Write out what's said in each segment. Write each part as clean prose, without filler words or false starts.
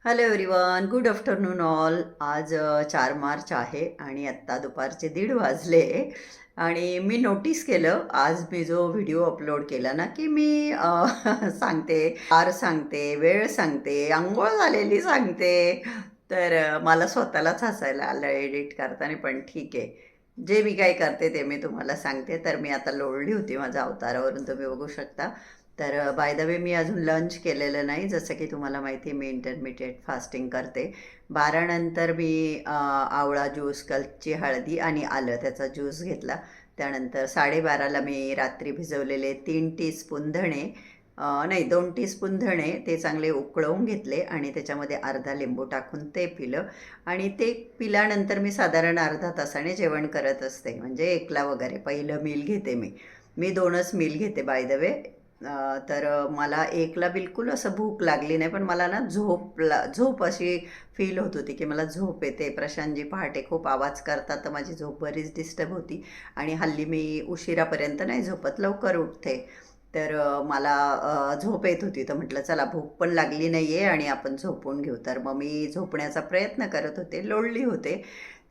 Hello everyone, good afternoon all. आज 4 मार्च आहे आणि आत्ता दुपारचे 1:30 वाजले. आणि मी नोटीस केलं, आज मी जो व्हिडिओ अपलोड केला ना, की मी सांगते, वार सांगते, वेळ सांगते, अंघोळ झालेली सांगते. तर मला स्वतःलाच हसायला आलं एडिट करताना, पण ठीक आहे. जे मी काय करते ते मी तुम्हाला सांगते. तर मी आता लोळली होती माझ्या अवतारावरून, तुम्ही बघू शकता. तर बाय द वे, मी अजून लंच केलेलं नाही. जसं की तुम्हाला माहिती आहे, मी इंटरमिडिएट फास्टिंग करते. 12 नंतर मी आवळा ज्यूस, कच्ची हळदी आणि आलं त्याचा ज्यूस घेतला. त्यानंतर 12:30ला मी रात्री भिजवलेले 3 टीस्पून धणे, नाही 2 टीस्पून धणे, ते चांगले उकळवून घेतले आणि त्याच्यामध्ये अर्धा लिंबू टाकून ते पिलं. आणि ते पिल्यानंतर मी साधारण अर्धा तासाने जेवण करत असते, म्हणजे 1ला वगैरे पहिलं मील घेते मी. मी 2च मील घेते बाय द वे. तर मला 1ला बिलकुल असं भूक लागली नाही, पण मला ना झोप अशी फील होत होती की मला झोप येते. प्रशांतजी पहाटे खूप आवाज करतात, तर माझी झोप बरीच डिस्टर्ब होती. आणि हल्ली मी उशिरापर्यंत नाही झोपत, लवकर उठते. तर मला झोप येत होती. तर म्हटलं चला, भूक पण लागली नाही आहे आणि आपण झोपून घेऊ. तर मग मी झोपण्याचा प्रयत्न करत होते, लोळली होते.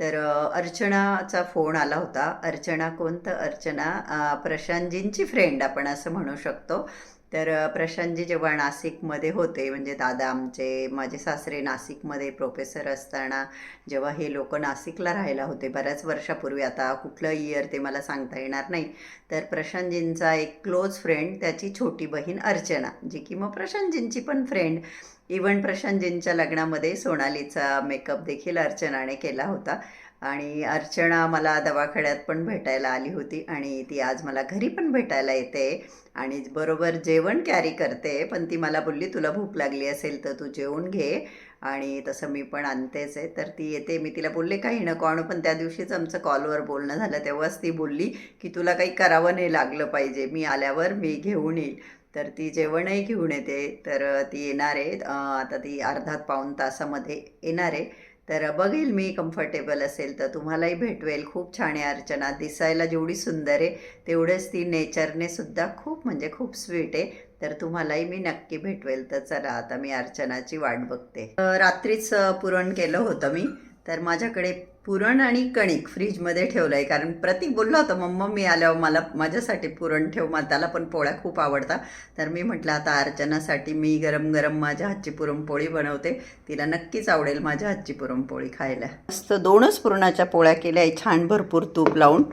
तर अर्चनाचा फोन आला होता. अर्चना कोण? तर अर्चना प्रशांतजींची फ्रेंड आपण असं म्हणू शकतो. तर प्रशांतजी जेव्हा नाशिकमध्ये होते, म्हणजे दादा आमचे, माझे सासरे नाशिकमध्ये प्रोफेसर असताना, जेव्हा हे लोक नाशिकला राहायला होते बऱ्याच वर्षापूर्वी, आता कुठलं इयर ते मला सांगता येणार नाही. तर प्रशांतजींचा एक क्लोज फ्रेंड, त्याची छोटी बहीण अर्चना, जी की मग प्रशांतजींची पण फ्रेंड. इव्हन प्रशांतजींच्या लग्नामध्ये सोनालीचा मेकअप देखील अर्चनाने केला होता. आणि अर्चना मला दवाखान्यात पण भेटायला आली होती आणि ती आज मला घरी पण भेटायला येते आणि बरोबर जेवण कॅरी करते. पण ती मला बोलली, तुला भूक लागली असेल तर तू जेवून घे, आणि तसं मी पण आणतेच आहे. तर ती येते. मी तिला बोलले काही नको आणू, पण त्या दिवशीच आमचं कॉलवर बोलणं झालं, तेव्हाच ती बोलली की तुला काही करावं नाही लागलं पाहिजे, मी आल्यावर मी घेऊन येईल. तर ती जेवणही घेऊन येते. तर ती येणार आहे, आता ती अर्धा पाऊण तासामध्ये येणार आहे. तर बघेल मी, कम्फर्टेबल असेल तर तुम्हालाही भेटवेल. खूप छान आहे अर्चना, दिसायला जेवढी सुंदर आहे तेवढंच ती नेचरने सुद्धा खूप म्हणजे खूप स्वीट आहे. तर तुम्हालाही मी नक्की भेटवेल. तर चला, आता मी अर्चनाची वाट बघते. रात्रीच पुरण केलं होतं मी. तर माझ्याकडे पुरण आणि कणिक फ्रीजमध्ये ठेवलं आहे, कारण प्रतीक बोलला होता मम्मा मी आल्यावर मला माझ्यासाठी पुरण ठेव, मग त्याला पण पोळ्या खूप आवडतात. तर मी म्हटलं आता अर्चनासाठी मी गरम गरम माझ्या हातची पुरणपोळी बनवते. तिला नक्कीच आवडेल माझ्या हातची पुरणपोळी खायला. मस्त 2च पुरणाच्या पोळ्या केल्या आहे, छान भरपूर तूप लावून.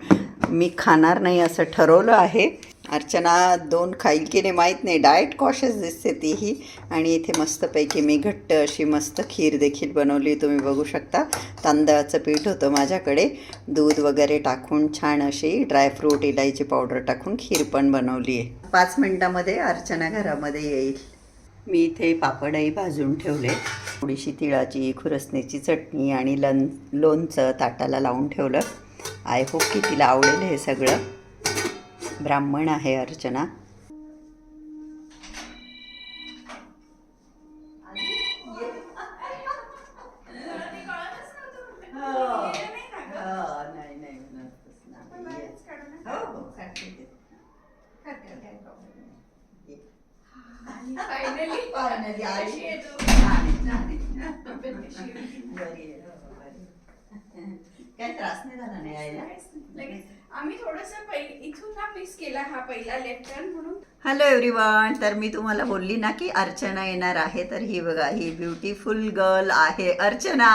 मी खाणार नाही असं ठरवलं आहे. अर्चना 2 खाईल की नाही माहीत नाही, डाएट कॉशियस दिसते तीही. आणि इथे मस्तपैकी मी घट्ट अशी मस्त खीर देखील बनवली, तुम्ही बघू शकता. तांदळाचं पीठ होतं माझ्याकडे, दूध वगैरे टाकून छान अशी ड्रायफ्रूट, इलायची पावडर टाकून खीर पण बनवली आहे. 5 मिनटामध्ये अर्चना घरामध्ये येईल. मी इथे पापडही भाजून ठेवले, थोडीशी तिळाची खुरसण्याची चटणी आणि लोणचं ताटाला लावून ठेवलं. आय होप की तिला आवडेल हे सगळं. ब्राह्मण आहे अर्चना. काय त्रास नाही झाला नाही यायला? आम्ही थोडंसं इथून ना मिस केला हा पहिला लेफ्ट टर्न म्हणून. हॅलो एव्हरीवन, तर मी तुम्हाला बोलली ना की अर्चना येणार आहे. तर ही बघा, ही ब्युटिफुल गर्ल आहे अर्चना.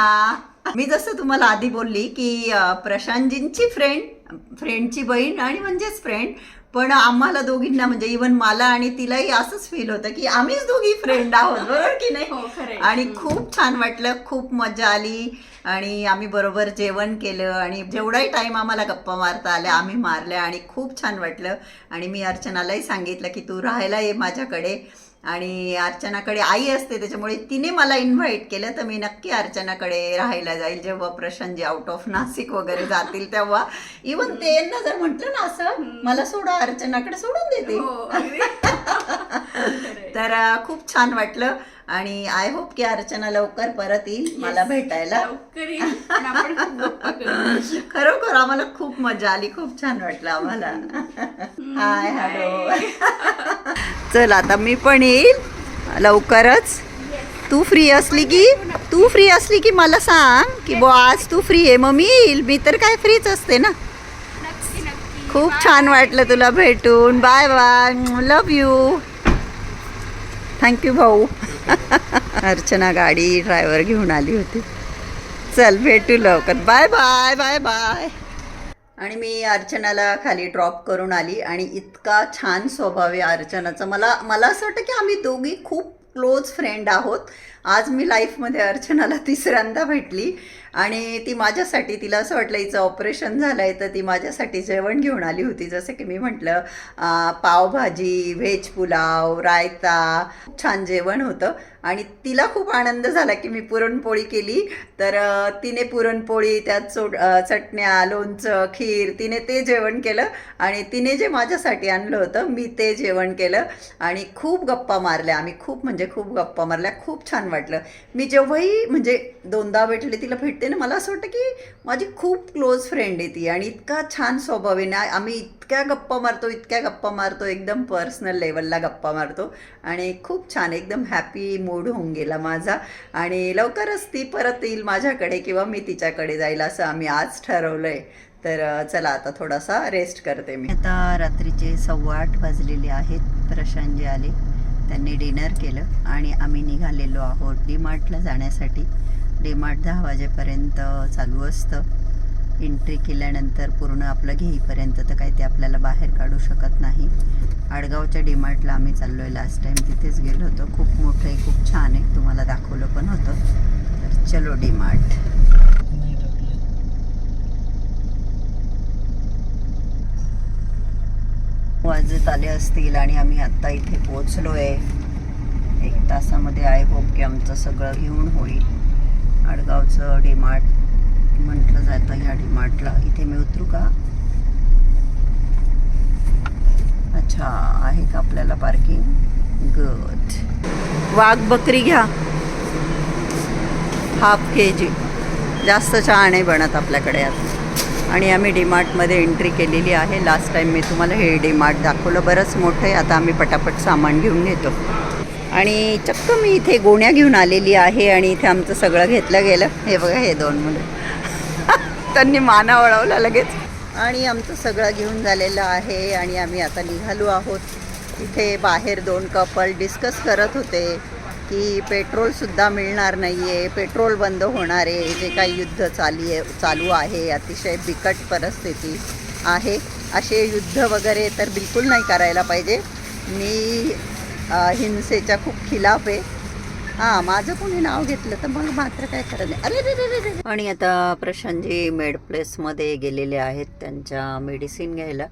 मी जसं तुम्हाला आधी बोलली की प्रशांतजींची फ्रेंडची बहीण आणि म्हणजेच फ्रेंड, पण आम्हाला दोघींना म्हणजे इव्हन मला आणि तिलाही असंच फील होतं की आम्हीच दोघी फ्रेंड आहोत, बरोबर की नाही? आणि खूप छान वाटलं, खूप मजा आली. आणि आम्ही बरोबर जेवण केलं आणि जेवढाही टाईम आम्हाला गप्पा मारता आल्या आम्ही मारल्या आणि खूप छान वाटलं. आणि मी अर्चनालाही सांगितलं की तू राहायला ये माझ्याकडे. आणि अर्चनाकडे आई असते, त्याच्यामुळे तिने मला इन्व्हाइट केलं. तर मी नक्की अर्चनाकडे राहायला जाईल जेव्हा प्रशांतजी आउट ऑफ नाशिक वगैरे जातील तेव्हा. इव्हन ते यांना जर म्हटलं ना असं मला सोडा, अर्चनाकडे सोडून देते. तर खूप छान वाटलं आणि आय होप की अर्चना लवकर परत येईल मला भेटायला. खरोखर आम्हाला खूप मजा आली, खूप छान वाटलं आम्हाला. हाय, हॅलो. चल आता मी पण येईल लवकरच. तू फ्री असली की मला सांग की बुवा आज तू फ्री आहे, मग मी येईल. मी तर काय फ्रीच असते ना. नक्की नक्की. खूप छान वाटलं तुला भेटून. Bye bye, love you. Thank you भाऊ. अर्चना गाडी ड्रायव्हर घेऊन आली होती. चल भेटू लवकर. Bye bye bye bye. आणि मी अर्चनाला खाली ड्रॉप करून आली आणि इतका छान स्वभाव आहे अर्चनाचा. मला असं वाटतं की आम्ही दोघी खूप क्लोज फ्रेंड आहोत. आज मी लाईफमध्ये अर्चनाला तिसऱ्यांदा भेटली आणि ती माझ्यासाठी, तिला असं वाटलं हिचं ऑपरेशन झालं आहे तर ती माझ्यासाठी जेवण घेऊन आली होती. जसं की मी म्हटलं पावभाजी, व्हेज पुलाव, रायता, खूप छान जेवण होतं. आणि तिला खूप आनंद झाला की मी पुरणपोळी केली तर तिने पुरणपोळी, त्यात चटण्या, लोणचं, खीर, तिने ते जेवण केलं आणि तिने जे माझ्यासाठी आणलं होतं मी ते जेवण केलं आणि खूप गप्पा मारल्या आम्ही. खूप गप्पा मारल्या. खूप छान वाटलं. मी जेव्हाही म्हणजे दोनदा भेटले तिला भेटते ना, मला असं वाटतं की माझी खूप क्लोज फ्रेंड आहे ती आणि इतका छान स्वभाव आहे ना. आम्ही इतक्या गप्पा मारतो, एकदम पर्सनल लेवलला गप्पा मारतो आणि खूप छान, एकदम हॅपी मूड होऊन गेला माझा. आणि लवकरच ती परत येईल माझ्याकडे किंवा मी तिच्याकडे जाईल असं आम्ही आज ठरवलं आहे. तर चला आता थोडासा रेस्ट करते मी. आता रात्रीचे 8:15 वाजलेले आहेत. प्रशांतजी आले, त्यांनी डिनर केलं आणि आम्ही निघालेलो आहोत डीमार्टला जाण्यासाठी. डीमार्ट 10 वाजेपर्यंत चालू असतं. एंट्री केल्यानंतर पूर्ण आपलं घेईपर्यंत तर काही ते आपल्याला बाहेर काढू शकत नाही. आडगावच्या डीमार्टला आम्ही चाललो आहे. लास्ट टाईम तिथेच गेलो होतो. खूप मोठं आहे, खूप छान आहे, तुम्हाला दाखवलं पण होतं. तर चलो डीमार्ट. वाजत आले असतील आणि आम्ही आत्ता इथे पोचलो आहे. 1 तासामध्ये आय होप की आमचं सगळं घेऊन होईल. आडगावचं डीमार्ट म्हटलं जातं ह्या डीमार्टला. इथे मी उतरू का? अच्छा, आहे का आपल्याला पार्किंग? गुड. वाघ बकरी घ्या, ½ kg. जास्त चहा नाही बनत आपल्याकडे आता. आणि आम्ही डीमार्टमध्ये एंट्री केलेली आहे. लास्ट टाईम मी तुम्हाला हे डीमार्ट दाखवलं, बरंच मोठं आहे. आता आम्ही पटापट सामान घेऊन घेतो. आणि चक्क मी इथे गोण्या घेऊन आलेली आहे आणि इथे आमचं सगळं घेतलं गेलं. हे बघा, हे 2 मुलं त्यांनी माना वळवला लगेच. आणि आमचं सगळं घेऊन झालेलं आहे आणि आम्ही आता निघालो आहोत. इथे बाहेर 2 कपल डिस्कस करत होते की पेट्रोलसुद्धा मिळणार नाही आहे, पेट्रोल बंद होणार आहे. जे काही युद्ध चालू आहे, अतिशय बिकट परिस्थिती आहे. असे युद्ध वगैरे तर बिलकुल नाही करायला पाहिजे. मी हिंसेच्या खूप खिलाफ आहे. हां, माझं कोणी नाव घेतलं तर मग मात्र काय करत नाही. अरे रे रे. आणि आता प्रशांतजी मेडप्लेसमध्ये गेलेले आहेत त्यांच्या मेडिसिन घ्यायला.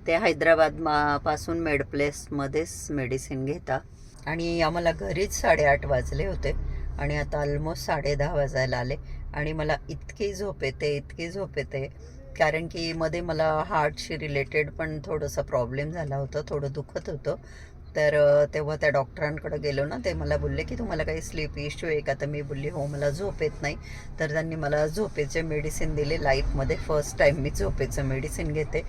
ते हैदराबाद पासून मेडप्लेसमध्येच मेडिसिन घेतात. आणि आम्हाला घरीच 8:30 वाजले होते आणि आता ऑलमोस्ट 10:30 वाजायला आले. आणि मला इतकी झोप येते कारण की मध्ये मला हार्टशी रिलेटेड पण थोडंसं प्रॉब्लेम झाला होता, थोडं दुखत होतं. तर तेव्हा त्या डॉक्टरांकडे गेलो ना, ते मला बोलले की तुम्हाला काही स्लीप इश्यू आहे का? तर मी बोलली हो, मला झोप येत नाही. तर त्यांनी मला झोपेचे मेडिसिन दिले. लाईफमध्ये फर्स्ट टाईम मी झोपेचं मेडिसिन घेते.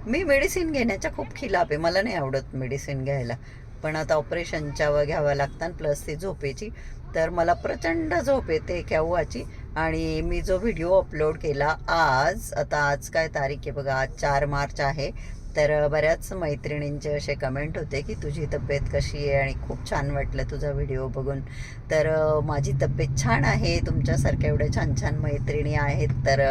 मी मेडिसिन घेण्याच्या खूप खिलाफ आहे, मला नाही आवडत मेडिसिन घ्यायला. पण आता ऑपरेशनच्या घ्यावं लागतात प्लस ती झोपेची. तर मला प्रचंड झोप येते केव्हाची. आणि मी जो व्हिडिओ अपलोड केला आज काय तारीख आहे बघा, आज 4 मार्च आहे. तर बऱ्याच मैत्रिणींचे असे कमेंट होते की तुझी तब्येत कशी आहे आणि खूप छान वाटलं तुझा व्हिडिओ बघून. तर माझी तब्येत छान आहे. तुमच्यासारख्या एवढ्या छान छान मैत्रिणी आहेत. तर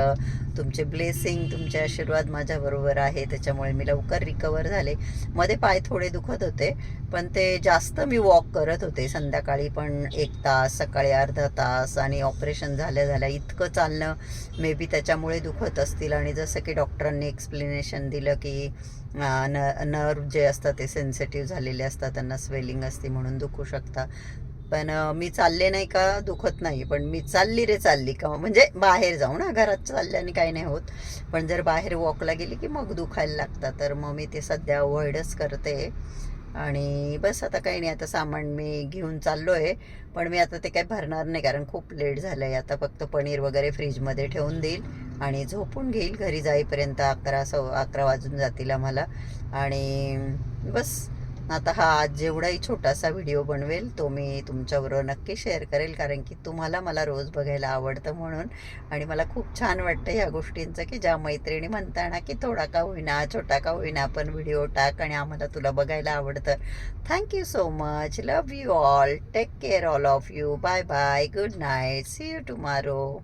तुमचे ब्लेसिंग, तुमचे आशीर्वाद माझ्याबरोबर आहे, त्याच्यामुळे मी लवकर रिकवर झाले. मध्ये पाय थोडे दुखत होते पण ते जास्त मी वॉक करत होते. संध्याकाळी पण 1 तास, सकाळी अर्धा तास. आणि ऑपरेशन झाल्या इतकं चालणं मे बी त्याच्यामुळे दुखत असतील. आणि जसं की डॉक्टरांनी एक्सप्लेनेशन दिलं की नर्व जे असतात ते सेन्सिटिव्ह झालेले असतात, त्यांना स्वेलिंग असते म्हणून दुखू शकता. पण मी चालले नाही का दुखत नाही, पण मी चालली का म्हणजे बाहेर जाऊ ना, घरात चालल्याने काही नाही होत. पण जर बाहेर वॉकला गेली की मग दुखायला लागतं. तर मग मी ते सध्या अवॉइडच करते. आणि बस आता काही नाही, आता सामान मी घेऊन चाललो आहे. पण मी आता ते काही भरणार नाही कारण खूप लेट झालं आहे. आता फक्त पनीर वगैरे फ्रीजमध्ये ठेवून देईल आणि झोपून घेईल. घरी जाईपर्यंत 11 वाजून जातील आम्हाला. आणि बस आता हा आज जेवढाही छोटासा व्हिडिओ बनवेल तो मी तुमच्याबरोबर नक्की शेअर करेल, कारण की तुम्हाला मला रोज बघायला आवडतं म्हणून. आणि मला खूप छान वाटतं ह्या गोष्टींचं, की ज्या मैत्रिणी म्हणता ना की थोडा का होईना, छोटा का होईना, पण व्हिडिओ टाक आणि आम्हाला तुला बघायला आवडतं. Thank you so much. Love you all. Take care all of you. Bye bye. Good night. See you tomorrow.